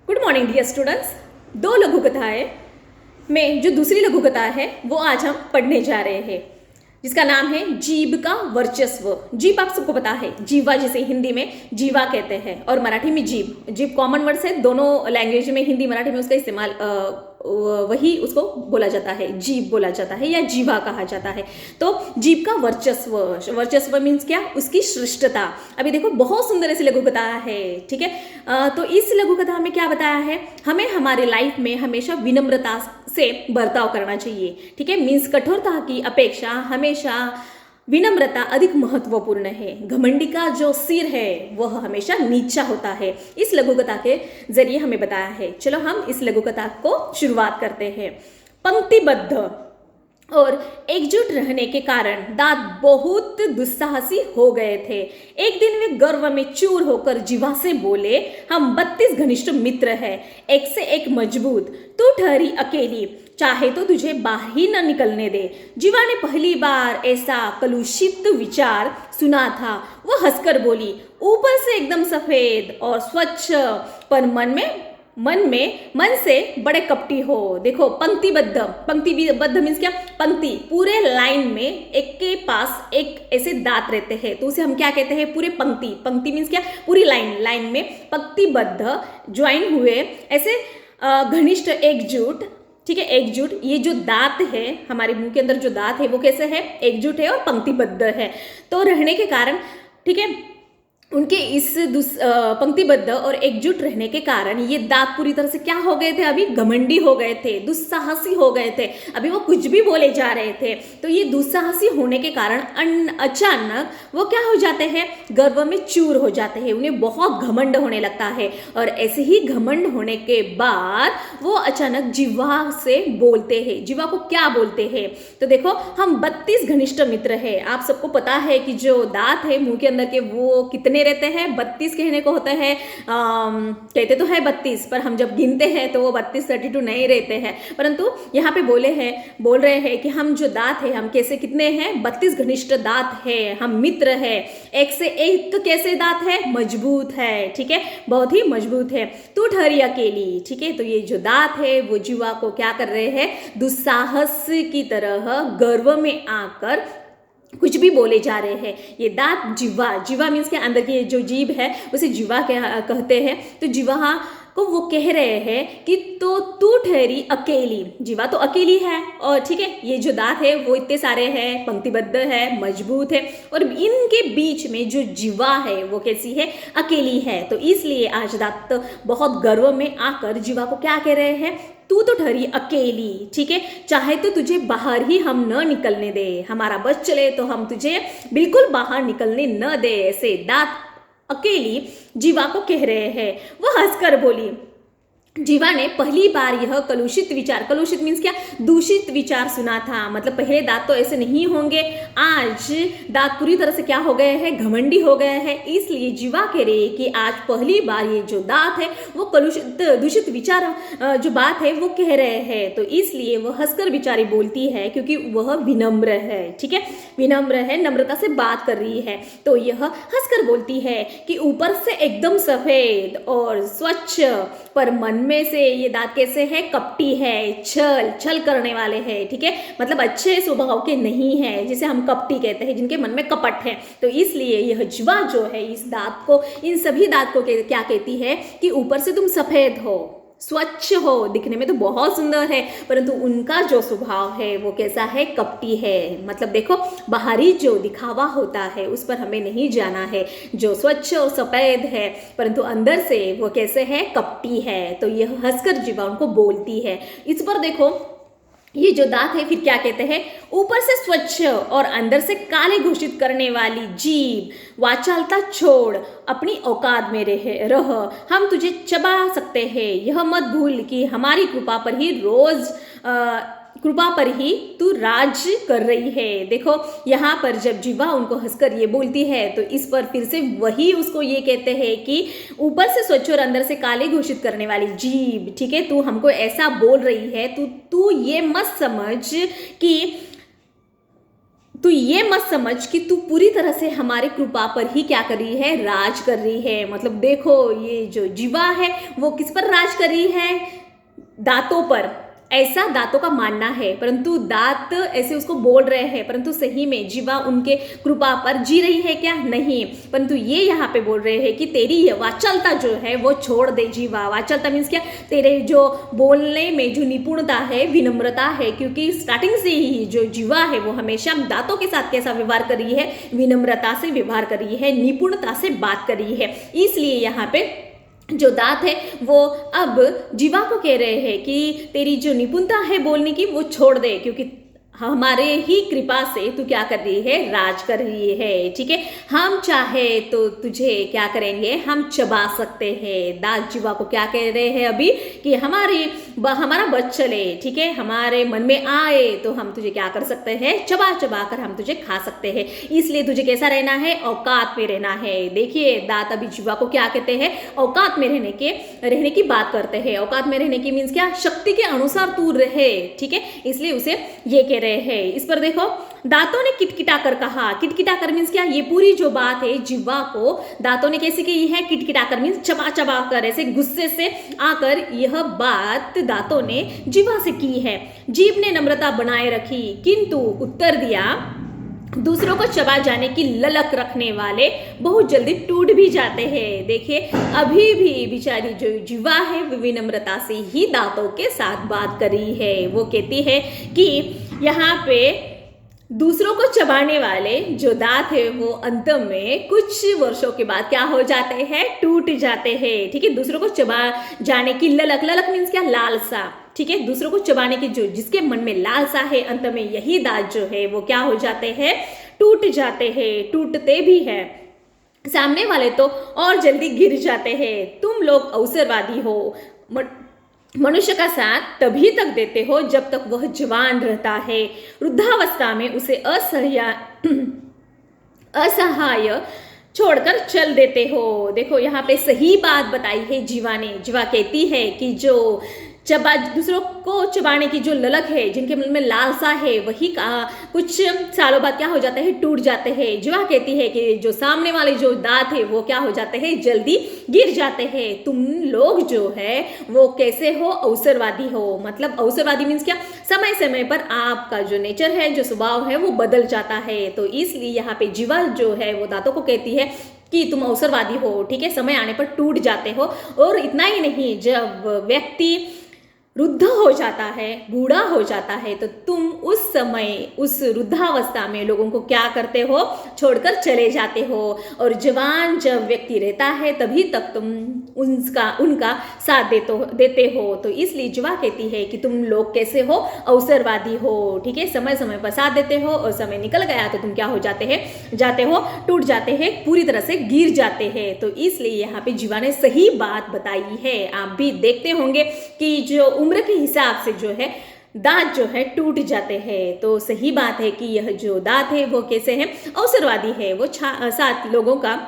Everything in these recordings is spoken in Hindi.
Good morning dear students. दो लघु कथाएं में जो दूसरी लघु कथा है वो आज हम पढ़ने जा रहे हैं, जिसका नाम है जीभ का वर्चस्व। जीभ आप सबको पता है, जीवा जिसे हिंदी में जीवा कहते हैं और मराठी में जीभ। जीभ कॉमन वर्ड्स है, दोनों लैंग्वेज में हिंदी मराठी में उसका इस्तेमाल वही उसको बोला जाता है, जीभ बोला जाता है या जीवा कहा जाता है। तो जीभ का वर्चस्व, वर्चस्व मीन्स क्या, उसकी श्रेष्ठता। अभी देखो बहुत सुंदर ऐसी लघु कथा है, ठीक है। तो इस लघु कथा में क्या बताया है, हमें हमारे लाइफ में हमेशा विनम्रता से बर्ताव करना चाहिए, ठीक है। मीन्स कठोरता की अपेक्षा हमेशा विनम्रता अधिक महत्वपूर्ण है। घमंडी का जो सिर है वह हमेशा नीचा होता है। इस लघु कथा के जरिए हमें बताया है। चलो हम इस लघु कथा को शुरुआत करते हैं। पंक्तिबद्ध और एकजुट रहने के कारण दांत बहुत दुस्साहसी हो गए थे। एक दिन वे गर्व में चूर होकर जीवा से बोले, हम 32 घनिष्ठ मित्र हैं, एक से एक मजबूत। तू ठहरी अकेली, चाहे तो तुझे बाहर ही न निकलने दे। जीवा ने पहली बार ऐसा कलुषित विचार सुना था। वह हंसकर बोली, ऊपर से एकदम सफेद और स्वच्छ, पर मन से बड़े कपटी हो। देखो पंक्तिबद्ध मीन्स क्या, पंक्ति पूरे लाइन में एक के पास एक ऐसे दांत रहते हैं तो उसे हम क्या कहते हैं, पूरे पंक्ति मीन्स क्या, पूरी लाइन में पंक्तिबद्ध ज्वाइन हुए ऐसे घनिष्ठ एकजुट, ठीक है। एकजुट, ये जो दांत है हमारे मुंह के अंदर जो दांत है वो कैसे है, एकजुट है और पंक्तिबद्ध है। तो रहने के कारण, ठीक है, उनके इस पंक्तिबद्ध और एकजुट रहने के कारण ये दांत पूरी तरह से क्या हो गए थे, अभी घमंडी हो गए थे, दुस्साहसी हो गए थे। अभी वो कुछ भी बोले जा रहे थे। तो ये दुस्साहसी होने के कारण अचानक वो क्या हो जाते हैं, गर्व में चूर हो जाते हैं। उन्हें बहुत घमंड होने लगता है और ऐसे ही घमंड होने के बाद वो अचानक जीवा से बोलते हैं। जीवा को क्या बोलते हैं, तो देखो हम 32 घनिष्ठ मित्र हैं। आप सबको पता है कि जो दांत है मुंह के अंदर के वो कितने रहते हैं, 32 कहने को होता है। कहते तो है 32, पर हम जब गिनते हैं तो वो 32 नहीं रहते हैं। परंतु यहाँ पे बोल रहे हैं कि हम जो दांत है, हम कैसे कितने हैं, 32 घनिष्ठ दांत है, हम मित्र है। एक से एक कैसे दांत है, मजबूत है, ठीक है, बहुत ही मजबूत है। तू ठहरी अकेली, ठीक है। तो ये जो दांत है वो जीवा को क्या कर रहे हैं, दुस्साहस की तरह गर्व में आकर कुछ भी बोले जा रहे हैं। ये दांत जीवा मीन्स के अंदर की जो जीभ है उसे जीवा कहते हैं। तो जीवा को वो कह रहे हैं कि तो तू ठहरी अकेली। जीवा तो अकेली है और ठीक है, ये जो दांत है वो इतने सारे हैं, पंक्तिबद्ध है, मजबूत है, और इनके बीच में जो जीवा है वो कैसी है, अकेली है। तो इसलिए आज दांत बहुत गर्व में आकर जीवा को क्या कह रहे हैं, तू तो ठहरी अकेली, ठीक है, चाहे तो तुझे बाहर ही हम न निकलने दे, हमारा बस चले तो हम तुझे बिल्कुल बाहर निकलने न दे। ऐसे दांत अकेली जीवा को कह रहे हैं। वह हंसकर बोली, जीवा ने पहली बार यह कलुषित मीन्स क्या, दूषित विचार सुना था। मतलब पहले दांत तो ऐसे नहीं होंगे, आज दांत पूरी तरह से क्या हो गए हैं, घमंडी हो गए हैं। इसलिए जीवा कह रहे कि आज पहली बार ये जो दांत है वो दूषित विचार जो बात है वो कह रहे हैं। तो इसलिए वह हंसकर बिचारी बोलती है, क्योंकि वह विनम्र है, ठीक है, विनम्र है, नम्रता से बात कर रही है। तो यह हंसकर बोलती है कि ऊपर से एकदम सफेद और स्वच्छ, पर मन में से ये दांत कैसे है, कपटी है, छल करने वाले हैं, ठीक है। मतलब अच्छे स्वभाव के नहीं है, जिसे हम कपटी कहते हैं, जिनके मन में कपट है। तो इसलिए यह जीवा जो है इस दांत को, इन सभी दांत को क्या कहती है कि ऊपर से तुम सफेद हो, स्वच्छ हो, दिखने में तो बहुत सुंदर है, परंतु उनका जो स्वभाव है वो कैसा है, कपटी है। मतलब देखो बाहरी जो दिखावा होता है उस पर हमें नहीं जाना है। जो स्वच्छ और सफेद है परंतु अंदर से वो कैसे है, कपटी है। तो यह हंसकर जीवा उनको बोलती है। इस पर देखो ये जो दांत है फिर क्या कहते हैं, ऊपर से स्वच्छ और अंदर से काले घोषित करने वाली जीभ, वाचालता छोड़, अपनी औकात में रह, हम तुझे चबा सकते हैं। यह मत भूल कि हमारी कृपा पर ही तू राज कर रही है। देखो यहाँ पर जब जीवा उनको हंसकर ये बोलती है तो इस पर फिर से वही उसको ये कहते हैं कि ऊपर से स्वच्छ और अंदर से काले घोषित करने वाली जीभ, ठीक है, तू हमको ऐसा बोल रही है, तू ये मत समझ कि तू ये मत समझ कि तू पूरी तरह से हमारे कृपा पर ही क्या कर रही है, राज कर रही है। मतलब देखो ये जो जीवा है वो किस पर राज कर रही है, दांतों पर। ऐसा दांतों का मानना है, परंतु दांत ऐसे उसको बोल रहे हैं, परंतु सही में जीवा उनके कृपा पर जी रही है क्या, नहीं। परंतु ये यहाँ पे बोल रहे हैं कि तेरी ये वाचालता जो है वो छोड़ दे जीवा। वाचालता मीन्स क्या, तेरे जो बोलने में जो निपुणता है, विनम्रता है, क्योंकि स्टार्टिंग से ही जो जीवा है वो हमेशा दांतों के साथ कैसा व्यवहार कर रही है, विनम्रता से व्यवहार कर रही है, निपुणता से बात कर रही है। इसलिए यहाँ पे जो दांत है वो अब जीवा को कह रहे हैं कि तेरी जो निपुणता है बोलने की वो छोड़ दे, क्योंकि हमारे ही कृपा से तू क्या कर रही है, राज कर रही है। ठीक है, हम चाहे तो तुझे क्या करेंगे, हम चबा सकते हैं। दांत जीवा को क्या कह रहे हैं अभी कि हमारा बच चले, ठीक है, हमारे मन में आए तो हम तुझे क्या कर सकते हैं, चबा चबा कर हम तुझे खा सकते हैं। इसलिए तुझे कैसा रहना है, औकात में रहना है। देखिए दांत अभी जीवा को क्या कहते हैं, औकात में रहने की बात करते हैं। औकात में रहने की मीन्स क्या, शक्ति के अनुसार तू रहे। ठीक है, इसलिए उसे ये कह रहे हैं। इस पर देखो, दांतों ने किटकिटाकर कहा। किटकिटाकर मीन्स क्या, ये पूरी जो बात है जीवा को दांतों ने कैसे कही है, किटकिटाकर मीन्स चबा चबा कर, ऐसे गुस्से से आकर यह बात दांतों ने जीवा से की है। जीभ ने नम्रता बनाए रखी, किंतु उत्तर दिया, दूसरों को चबा जाने की ललक रखने वाले बहुत जल्दी टूट भी जाते हैं। देखिए अभी भी बेचारी जो जीवा है विनम्रता से ही दांतों के साथ बात कर रही है। वो कहती है कि यहाँ पे दूसरों को चबाने वाले जो दांत है वो अंत में कुछ वर्षों के बाद क्या हो जाते हैं, टूट जाते हैं। ठीक है, दूसरों को चबा जाने की ललक, ललक मीन्स क्या, लालसा। ठीक है, दूसरों को चबाने की जो जिसके मन में लालसा है, अंत में यही दांत जो है वो क्या हो जाते हैं, टूट जाते हैं, टूटते भी हैं। सामने वाले तो और जल्दी गिर जाते हैं। तुम लोग अवसरवादी हो, मनुष्य का साथ तभी तक देते हो जब तक वह जवान रहता है। वृद्धावस्था में उसे असहाय छोड़कर चल देते हो। देखो यहाँ पे सही बात बताई है जीवा ने। जीवा कहती है कि जो दूसरों को चबाने की जो ललक है, जिनके मन में लालसा है, वही कुछ सालों बाद क्या हो जाते हैं, टूट जाते हैं। जीवा कहती है कि जो सामने वाले जो दांत है वो क्या हो जाते हैं, जल्दी गिर जाते हैं। तुम लोग जो है वो कैसे हो, अवसरवादी हो। मतलब अवसरवादी मीन्स क्या, समय समय पर आपका जो नेचर है, जो स्वभाव है वो बदल जाता है। तो इसलिए यहाँ पे जीवा जो है वो दांतों को कहती है कि तुम अवसरवादी हो। ठीक है, समय आने पर टूट जाते हो। और इतना ही नहीं, जब व्यक्ति वृद्ध हो जाता है, बूढ़ा हो जाता है, तो तुम उस समय उस वृद्धावस्था में लोगों को क्या करते हो, छोड़कर चले जाते हो। और जवान जब व्यक्ति रहता है तभी तक तुम उनका साथ देते हो। तो इसलिए जीवा कहती है कि तुम लोग कैसे हो, अवसरवादी हो। ठीक है, समय समय पर साथ देते हो और समय निकल गया तो तुम क्या हो जाते हो, टूट जाते हैं, पूरी तरह से गिर जाते हैं। तो इसलिए यहाँ पे जीवा ने सही बात बताई है। आप भी देखते होंगे कि जो उम्र के हिसाब से जो है दांत जो है टूट जाते हैं। तो सही बात है कि यह जो दांत है वो कैसे है, अवसरवादी है। वो सात लोगों का,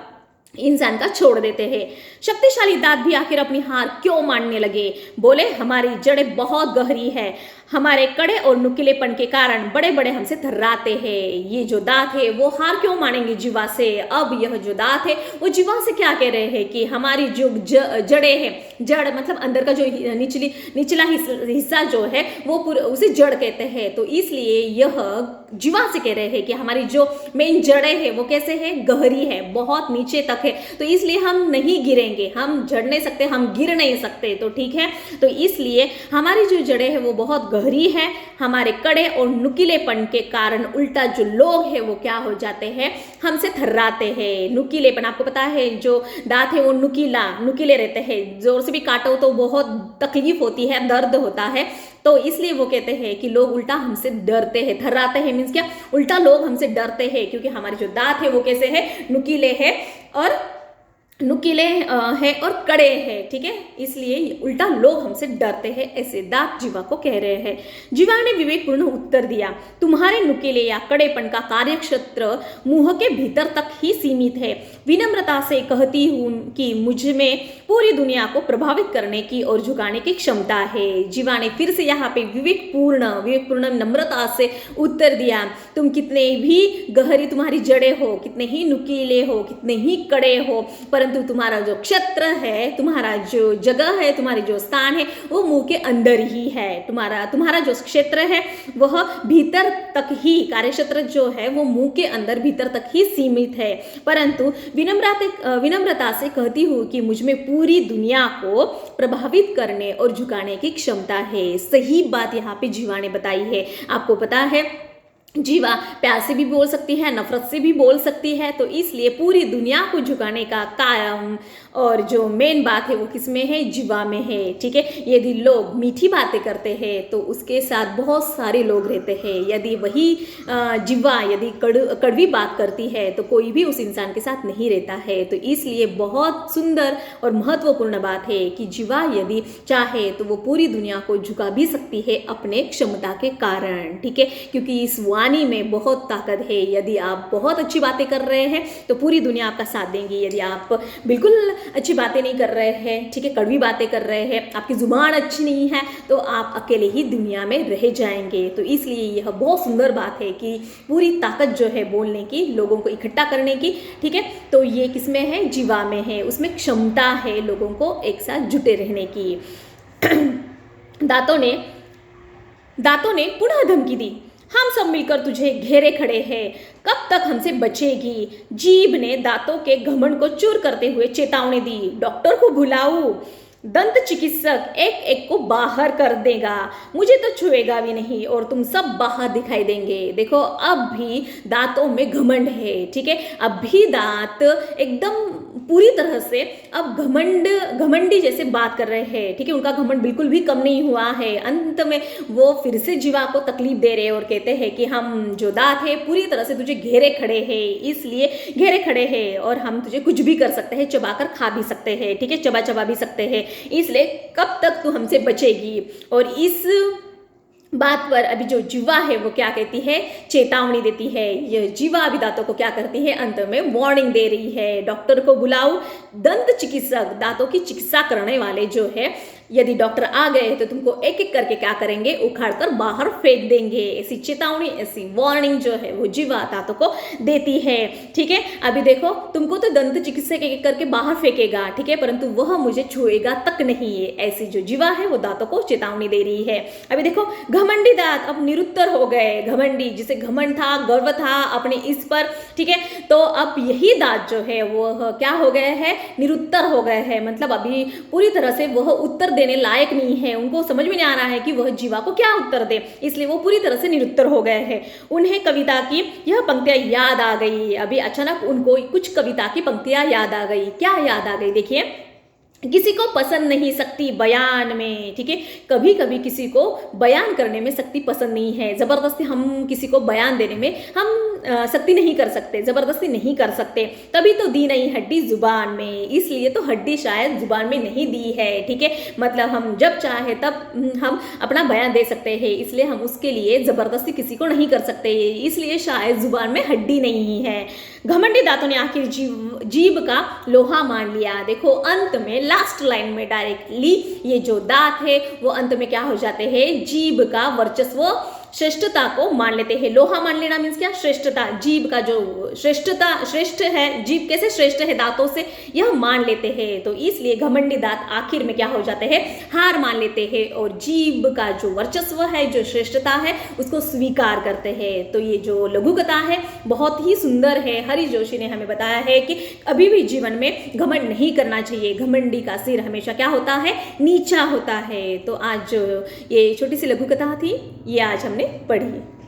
इंसान का छोड़ देते हैं। शक्तिशाली दांत भी आखिर अपनी हार क्यों मानने लगे। बोले, हमारी जड़ें बहुत गहरी है, हमारे कड़े और नुकीलेपन के कारण बड़े बड़े हमसे थर्राते हैं। ये जो दांत है वो हार क्यों मानेंगे जीवा से। अब यह जो दांत है वो जीवा से क्या कह रहे हैं कि हमारी जो जड़ें हैं, जड़ मतलब अंदर का जो निचला हिस्सा जो है वो पूरे उसे जड़ कहते हैं। तो इसलिए यह जीवा से कह रहे हैं कि हमारी जो मेन जड़ें है वो कैसे है, गहरी है, बहुत नीचे तक है। तो इसलिए हम नहीं गिरेंगे, हम जड़ नहीं सकते, हम गिर नहीं सकते। तो ठीक है, तो इसलिए हमारी जो जड़ें है वो बहुत गहरी है। हमारे कड़े और नुकीलेपन के कारण उल्टा जो लोग हैं वो क्या हो जाते हैं, हमसे थर्राते हैं। नुकीलेपन आपको पता है, जो दांत है वो नुकीले रहते हैं, जोर से भी काटो तो बहुत तकलीफ होती है, दर्द होता है। तो इसलिए वो कहते हैं कि लोग उल्टा हमसे डरते हैं। थर्राते हैं मीन्स क्या, उल्टा लोग हमसे डरते हैं, क्योंकि हमारे जो दांत है वो कैसे है, नुकीले है और नुकीले है और कड़े हैं, ठीक है, इसलिए उल्टा लोग हमसे डरते हैं, ऐसे दांत जीवा को कह रहे हैं। जीवा ने विवेकपूर्ण उत्तर दिया, तुम्हारे नुकीले या कड़ेपन का कार्यक्षेत्र मुंह के भीतर तक ही सीमित है। विनम्रता से कहती हूँ कि मुझ में पूरी दुनिया को प्रभावित करने की और झुकाने की क्षमता है। जीवा ने फिर से यहाँ पे विवेकपूर्ण नम्रता से उत्तर दिया, तुम कितने भी गहरी तुम्हारी जड़ें हो, कितने ही नुकीले हो, कितने ही कड़े हो, परंतु तुम्हारा जो क्षेत्र है, तुम्हारा जो जगह है, तुम्हारी जो स्थान है, वो मुंह के अंदर ही है। तुम्हारा जो क्षेत्र है वह भीतर तक ही, कार्यक्षेत्र जो है वो मुंह के अंदर भीतर तक ही सीमित है। परंतु विनम्रता से कहती हूँ कि मुझ में पूरी दुनिया को प्रभावित करने और झुकाने की क्षमता है। सही बात यहाँ पे जीवा ने बताई है। आपको पता है जीवा प्यार से भी बोल सकती है, नफरत से भी बोल सकती है, तो इसलिए पूरी दुनिया को झुकाने का काम और जो मेन बात है वो किसमें है, जीवा में है, ठीक है। यदि लोग मीठी बातें करते हैं तो उसके साथ बहुत सारे लोग रहते हैं। यदि वही जीवा यदि कड़वी बात करती है तो कोई भी उस इंसान के साथ नहीं रहता है। तो इसलिए बहुत सुंदर और महत्वपूर्ण बात है कि जीवा यदि चाहे तो वो पूरी दुनिया को झुका भी सकती है अपने क्षमता के कारण, ठीक है, क्योंकि इस वाणी में बहुत ताकत है। यदि आप बहुत अच्छी बातें कर रहे हैं तो पूरी दुनिया आपका साथ देंगी। यदि आप बिल्कुल अच्छी बातें नहीं कर रहे हैं, ठीक है, कड़वी बातें कर रहे हैं, आपकी जुबान अच्छी नहीं है, तो आप अकेले ही दुनिया में रह जाएंगे। तो इसलिए यह बहुत सुंदर बात है कि पूरी ताकत जो है बोलने की, लोगों को इकट्ठा करने की, ठीक है, तो ये किसमें है, जीवा में है। उसमें क्षमता है लोगों को एक साथ जुटे रहने की। दांतों ने पुनः धमकी दी, हम सब मिलकर तुझे घेरे खड़े हैं, कब तक हमसे बचेगी। जीभ ने दांतों के घमंड को चूर करते हुए चेतावनी दी, डॉक्टर को बुलाऊं, दंत चिकित्सक एक एक को बाहर कर देगा, मुझे तो छुएगा भी नहीं और तुम सब बाहर दिखाई देंगे। देखो अब भी दांतों में घमंड है, ठीक है, अब भी दांत एकदम पूरी तरह से अब घमंडी जैसे बात कर रहे हैं, ठीक है, उनका घमंड बिल्कुल भी कम नहीं हुआ है। अंत में वो फिर से जीवा को तकलीफ दे रहे हैं और कहते हैं कि हम जो दांत है पूरी तरह से तुझे घेरे खड़े हैं, इसलिए घेरे खड़े हैं और हम तुझे कुछ भी कर सकते हैं, चबाकर खा भी सकते हैं, ठीक है, चबा भी सकते हैं, इसलिए कब तक तू हमसे बचेगी। और इस बात पर अभी जो जीवा है वो क्या कहती है, चेतावनी देती है। यह जीवा अभी दांतों को क्या करती है, अंत में वार्निंग दे रही है, डॉक्टर को बुलाओ, दंत चिकित्सक, दांतों की चिकित्सा करने वाले जो है, यदि डॉक्टर आ गए तो तुमको एक एक करके क्या करेंगे, उखाड़ कर बाहर फेंक देंगे। ऐसी चेतावनी, ऐसी वार्निंग जो है वो जीवा दांतों को देती है, ठीक है। अभी देखो तुमको तो दंत चिकित्सक एक एक करके बाहर फेंकेगा, ठीक है, परंतु वह मुझे छुएगा तक नहीं है। ऐसी जो जीवा है वो दांतों को चेतावनी दे रही है। अभी देखो घमंडी दांत अब निरुत्तर हो गए। घमंडी, जिसे घमंड था, गर्व था अपने इस पर, ठीक है, तो अब यही दांत जो है वो क्या हो गए हैं, निरुत्तर हो गए हैं। मतलब अभी पूरी तरह से वह उत्तर देने लायक नहीं है, उनको समझ में नहीं आ रहा है कि वह जीवा को क्या उत्तर दे, इसलिए वो पूरी तरह से निरुत्तर हो गए हैं। उन्हें कविता की यह पंक्तियां याद आ गई। अभी अचानक उनको कुछ कविता की पंक्तियां याद आ गई। क्या याद आ गई, देखिए, किसी को पसंद नहीं शक्ति बयान में, ठीक है, कभी कभी किसी को बयान करने में शक्ति पसंद नहीं है। जबरदस्ती हम किसी को बयान देने में हम शक्ति नहीं कर सकते, जबरदस्ती नहीं कर सकते। तभी तो दी नहीं हड्डी जुबान में, इसलिए तो हड्डी शायद जुबान में नहीं दी है, ठीक है, मतलब हम जब चाहे तब हम अपना बयान दे सकते हैं, इसलिए हम उसके लिए जबरदस्ती किसी को नहीं कर सकते, इसलिए शायद जुबान में हड्डी नहीं है। घमंडी दांतों ने आखिर जीभ का लोहा मान लिया। देखो अंत में लास्ट लाइन में डायरेक्टली ये जो दांत है वो अंत में क्या हो जाते हैं, जीभ का वर्चस्व, श्रेष्ठता को मान लेते हैं। लोहा मान लेना मीन्स क्या, श्रेष्ठता, जीभ का जो श्रेष्ठ है, जीभ कैसे श्रेष्ठ है दांतों से, यह मान लेते हैं। तो इसलिए घमंडी दांत आखिर में क्या हो जाते हैं, हार मान लेते हैं और जीभ का जो वर्चस्व है, जो श्रेष्ठता है, उसको स्वीकार करते हैं। तो ये जो लघु कथा है बहुत ही सुंदर है। हरि जोशी ने हमें बताया है कि अभी भी जीवन में घमंड नहीं करना चाहिए। घमंडी का सिर हमेशा क्या होता है, नीचा होता है। तो आज ये छोटी सी लघु कथा थी, ये आज हमने पढ़ी।